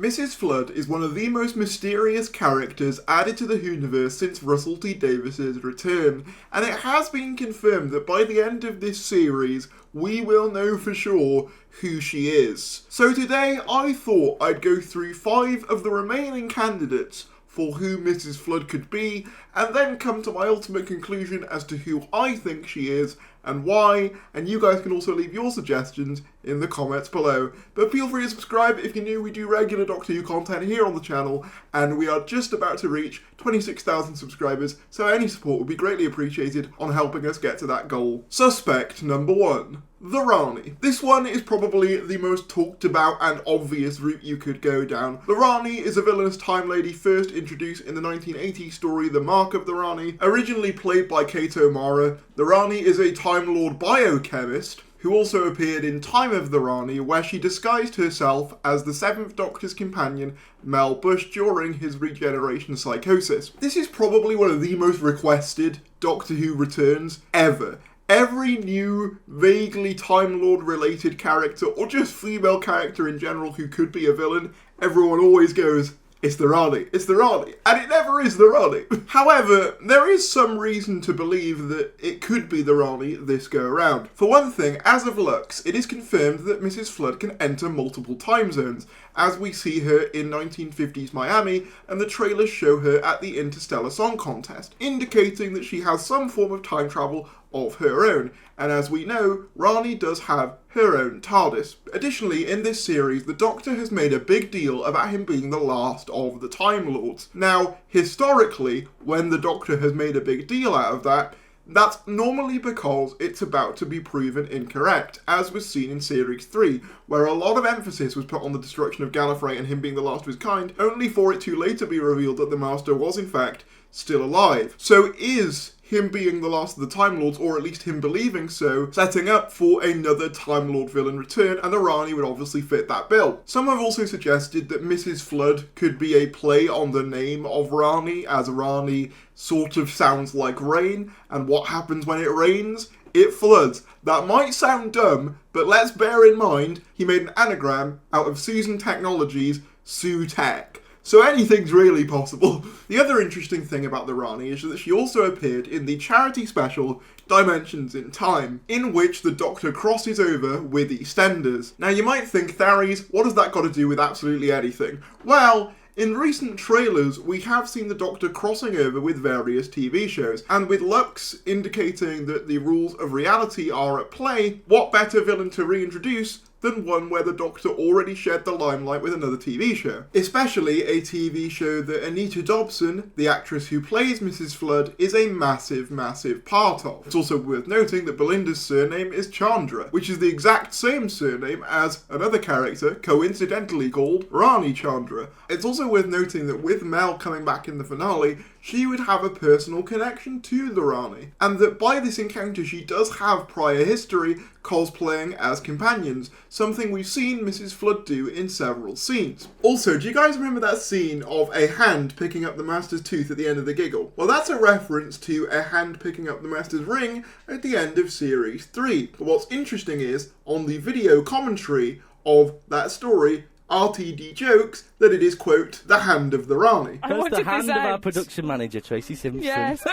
Mrs. Flood is one of the most mysterious characters added to the Whoniverse since Russell T Davies's return, and it has been confirmed that by the end of this series, we will know for sure who she is. So today, I thought I'd go through 5 of the remaining candidates for who Mrs. Flood could be, and then come to my ultimate conclusion as to who I think she is and why, and you guys can also leave your suggestions in the comments below. But feel free to subscribe if you're new. We do regular Doctor Who content here on the channel, and we are just about to reach 26,000 subscribers, so any support would be greatly appreciated on helping us get to that goal. Suspect number 1. The Rani. This one is probably the most talked about and obvious route you could go down. The Rani is a villainous time lady first introduced in the 1980 story The Mark of the Rani. Originally played by Kato Mara, the Rani is a Time Lord biochemist who also appeared in Time of the Rani, where she disguised herself as the 7th Doctor's companion, Mel Bush, during his regeneration psychosis. This is probably one of the most requested Doctor Who returns ever. Every new, vaguely Time Lord related character, or just female character in general who could be a villain, everyone always goes, it's the Rani, it's the Rani, and it never is the Rani. However, there is some reason to believe that it could be the Rani this go around. For one thing, as of Lux, it is confirmed that Mrs. Flood can enter multiple time zones, as we see her in 1950s Miami, and the trailers show her at the Interstellar Song Contest, indicating that she has some form of time travel of her own, and as we know, Rani does have her own TARDIS. Additionally, in this series, the Doctor has made a big deal about him being the last of the Time Lords. Now, historically, when the Doctor has made a big deal out of that, that's normally because it's about to be proven incorrect, as was seen in Series 3, where a lot of emphasis was put on the destruction of Gallifrey and him being the last of his kind, only for it to later be revealed that the Master was in fact still alive. So is him being the last of the Time Lords, or at least him believing so, setting up for another Time Lord villain return, and the Rani would obviously fit that bill. Some have also suggested that Mrs. Flood could be a play on the name of Rani, as Rani sort of sounds like rain, and what happens when it rains? It floods. That might sound dumb, but let's bear in mind he made an anagram out of Susan Technologies' Sue Tech. So anything's really possible. The other interesting thing about the Rani is that she also appeared in the charity special Dimensions in Time, in which the Doctor crosses over with EastEnders. Now you might think, Tharies, what has that got to do with absolutely anything? Well, in recent trailers, we have seen the Doctor crossing over with various TV shows, and with Lux indicating that the rules of reality are at play, what better villain to reintroduce than one where the Doctor already shared the limelight with another TV show. Especially a TV show that Anita Dobson, the actress who plays Mrs. Flood, is a massive, massive part of. It's also worth noting that Belinda's surname is Chandra, which is the exact same surname as another character coincidentally called Rani Chandra. It's also worth noting that with Mel coming back in the finale, she would have a personal connection to the Rani, and that by this encounter she does have prior history cosplaying as companions, something we've seen Mrs. Flood do in several scenes. Also, do you guys remember that scene of a hand picking up the Master's tooth at the end of the giggle? Well, that's a reference to a hand picking up the Master's ring at the end of Series 3. But what's interesting is, on the video commentary of that story, RTD jokes that it is, quote, the hand of the Rani. That's the hand of our production manager, Tracy Simpson. Yes,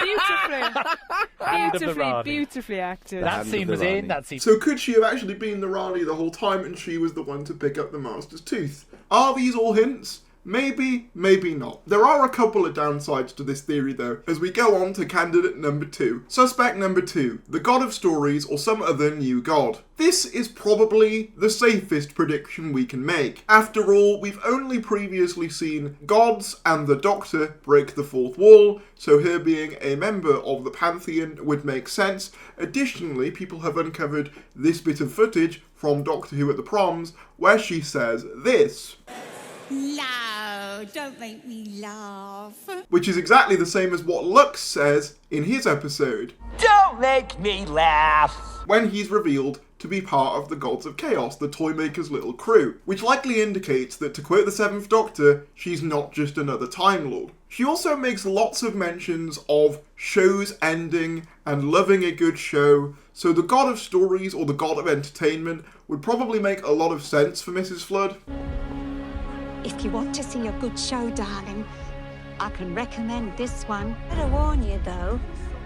beautifully acted. That scene was in, that scene. So could she have actually been the Rani the whole time and she was the one to pick up the Master's tooth? Are these all hints? Maybe, maybe not. There are a couple of downsides to this theory though, as we go on to candidate number 2. Suspect number 2, the God of Stories or some other new god. This is probably the safest prediction we can make. After all, we've only previously seen gods and the Doctor break the fourth wall, so her being a member of the Pantheon would make sense. Additionally, people have uncovered this bit of footage from Doctor Who at the Proms, where she says this. No, don't make me laugh. Which is exactly the same as what Lux says in his episode. Don't make me laugh! When he's revealed to be part of the Gods of Chaos, the Toymaker's little crew, which likely indicates that, to quote the 7th Doctor, she's not just another Time Lord. She also makes lots of mentions of shows ending and loving a good show, so the God of Stories or the God of Entertainment would probably make a lot of sense for Mrs. Flood. If you want to see a good show, darling, I can recommend this one. Better warn you, though,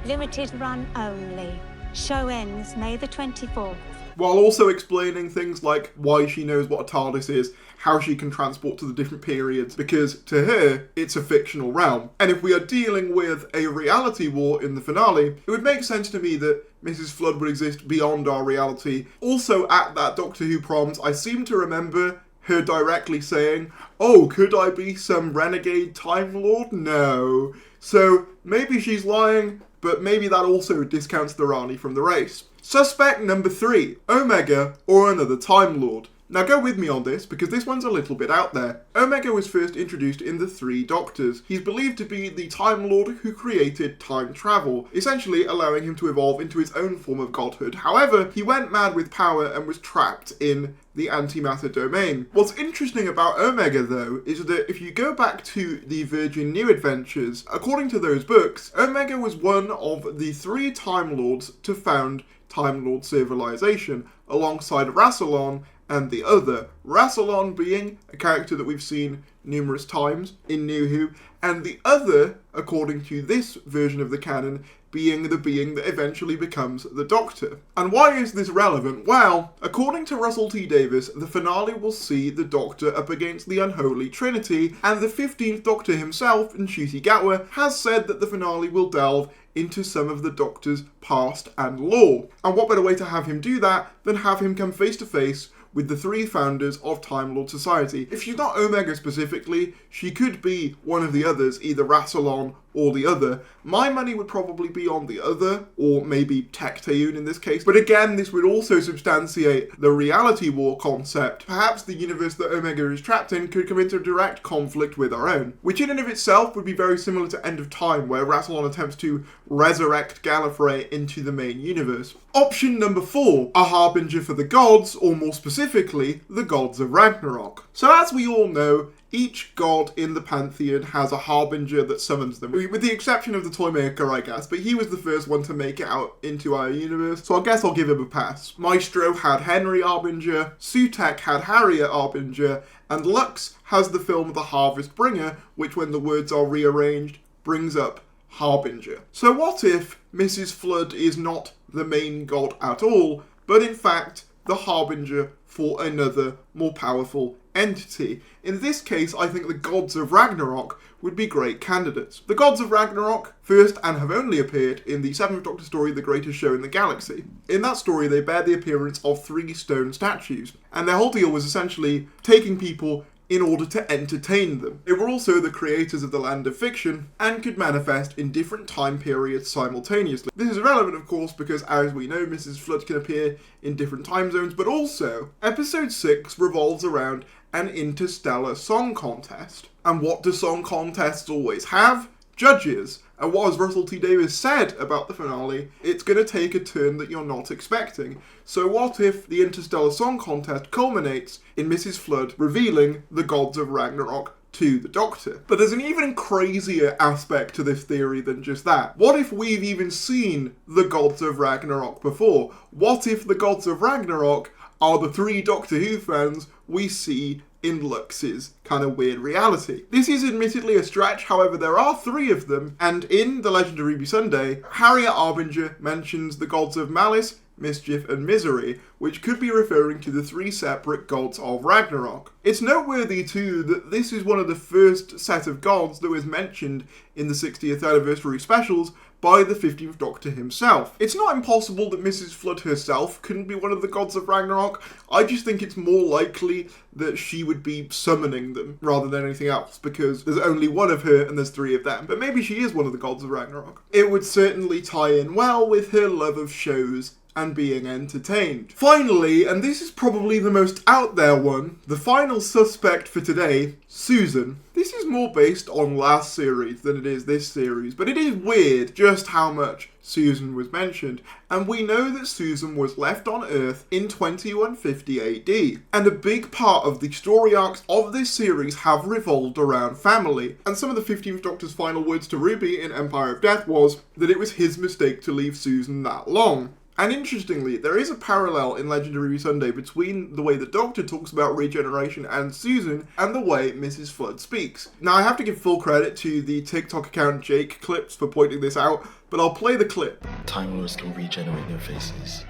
limited run only. Show ends May the 24th. While also explaining things like why she knows what a TARDIS is, how she can transport to the different periods, because to her, it's a fictional realm. And if we are dealing with a reality war in the finale, it would make sense to me that Mrs. Flood would exist beyond our reality. Also, at that Doctor Who proms, I seem to remember her directly saying, "Oh, could I be some renegade Time Lord? No." So maybe she's lying, but maybe that also discounts the Rani from the race. Suspect number 3, Omega or another Time Lord. Now go with me on this, because this one's a little bit out there. Omega was first introduced in The Three Doctors. He's believed to be the Time Lord who created time travel, essentially allowing him to evolve into his own form of godhood. However, he went mad with power and was trapped in the antimatter domain. What's interesting about Omega, though, is that if you go back to the Virgin New Adventures, according to those books, Omega was one of the 3 Time Lords to found Time Lord civilization, alongside Rassilon and the other. Rassilon being a character that we've seen numerous times in New Who, and the other, according to this version of the canon, being the being that eventually becomes the Doctor. And why is this relevant? Well, according to Russell T Davies, the finale will see the Doctor up against the Unholy Trinity, and the 15th Doctor himself, Ncuti Gatwa, has said that the finale will delve into some of the Doctor's past and lore. And what better way to have him do that than have him come face to face with the 3 founders of Time Lord Society. If she's not Omega specifically, she could be one of the others, either Rassilon or the other. My money would probably be on the other, or maybe Tecteun in this case. But again, this would also substantiate the reality war concept. Perhaps the universe that Omega is trapped in could come into direct conflict with our own, which in and of itself would be very similar to End of Time, where Rassilon attempts to resurrect Gallifrey into the main universe. Option number 4, a harbinger for the gods, or more specifically, the Gods of Ragnarok. So as we all know, each god in the pantheon has a harbinger that summons them, with the exception of the Toymaker, I guess, but he was the first one to make it out into our universe, so I guess I'll give him a pass. Maestro had Henry Harbinger, Sutek had Harriet Harbinger, and Lux has the film The Harvest Bringer, which when the words are rearranged, brings up Harbinger. So what if Mrs. Flood is not the main god at all, but in fact the harbinger for another, more powerful entity? In this case, I think the Gods of Ragnarok would be great candidates. The Gods of Ragnarok first and have only appeared in the 7th Doctor story, The Greatest Show in the Galaxy. In that story, they bear the appearance of 3 stone statues, and their whole deal was essentially taking people in order to entertain them. They were also the creators of the land of fiction and could manifest in different time periods simultaneously. This is relevant, of course, because as we know, Mrs. Flood can appear in different time zones, but also episode 6 revolves around an interstellar song contest. And what do song contests always have? Judges. And what has Russell T Davies said about the finale? It's going to take a turn that you're not expecting. So what if the Interstellar Song Contest culminates in Mrs. Flood revealing the Gods of Ragnarok to the Doctor? But there's an even crazier aspect to this theory than just that. What if we've even seen the Gods of Ragnarok before? What if the Gods of Ragnarok are the 3 Doctor Who fans we see in Lux's kind of weird reality? This is admittedly a stretch, however there are 3 of them, and in The Legend of Ruby Sunday, Harriet Harbinger mentions the gods of malice, mischief and misery, which could be referring to the 3 separate gods of Ragnarok. It's noteworthy too that this is one of the first set of gods that was mentioned in the 60th anniversary specials by the 15th Doctor himself. It's not impossible that Mrs. Flood herself couldn't be one of the Gods of Ragnarok. I just think it's more likely that she would be summoning them rather than anything else, because there's only one of her and there's 3 of them. But maybe she is one of the Gods of Ragnarok. It would certainly tie in well with her love of shows and being entertained. Finally, and this is probably the most out there one, the final suspect for today, Susan. This is more based on last series than it is this series, but it is weird just how much Susan was mentioned, and we know that Susan was left on Earth in 2150 AD, and a big part of the story arcs of this series have revolved around family, and some of the 15th Doctor's final words to Ruby in Empire of Death was that it was his mistake to leave Susan that long. And interestingly, there is a parallel in Legendary Sunday between the way the Doctor talks about regeneration and Susan and the way Mrs. Flood speaks. Now, I have to give full credit to the TikTok account Jake Clips for pointing this out, but I'll play the clip. Time Lords can regenerate their faces.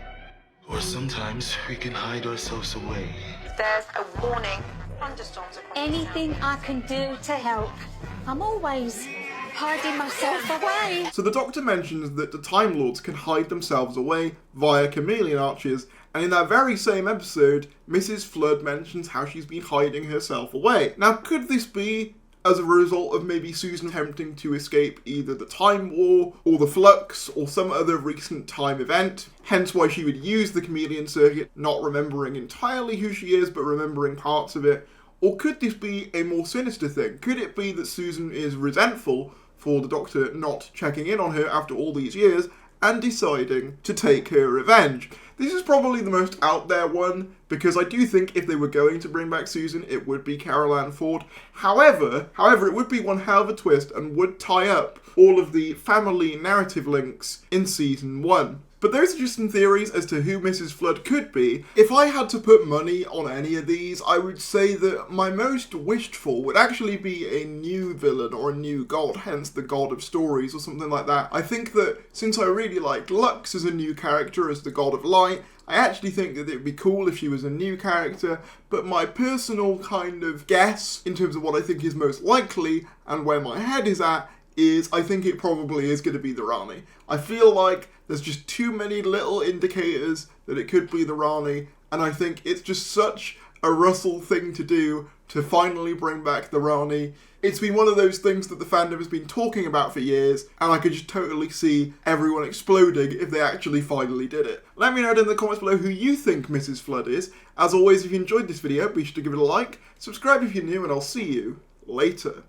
Or sometimes we can hide ourselves away. There's a warning. Thunderstorms across Anything I can do to help. I'm always hiding myself away. So the Doctor mentions that the Time Lords can hide themselves away via chameleon arches, and in that very same episode, Mrs. Flood mentions how she's been hiding herself away. Now, could this be as a result of maybe Susan attempting to escape either the Time War, or the Flux, or some other recent time event, hence why she would use the chameleon circuit, not remembering entirely who she is, but remembering parts of it? Or could this be a more sinister thing? Could it be that Susan is resentful for the Doctor not checking in on her after all these years, and deciding to take her revenge? This is probably the most out there one, because I do think if they were going to bring back Susan, it would be Carol Ann Ford. However, it would be one hell of a twist and would tie up all of the family narrative links in season 1. But those are just some theories as to who Mrs. Flood could be. If I had to put money on any of these, I would say that my most wished for would actually be a new villain or a new god, hence the God of Stories or something like that. I think that since I really liked Lux as a new character, as the God of Light, I actually think that it would be cool if she was a new character, but my personal kind of guess in terms of what I think is most likely and where my head is at is I think it probably is going to be the Rani. I feel like there's just too many little indicators that it could be the Rani, and I think it's just such a Russell thing to do to finally bring back the Rani. It's been one of those things that the fandom has been talking about for years, and I could just totally see everyone exploding if they actually finally did it. Let me know down in the comments below who you think Mrs. Flood is. As always, if you enjoyed this video, be sure to give it a like, subscribe if you're new, and I'll see you later.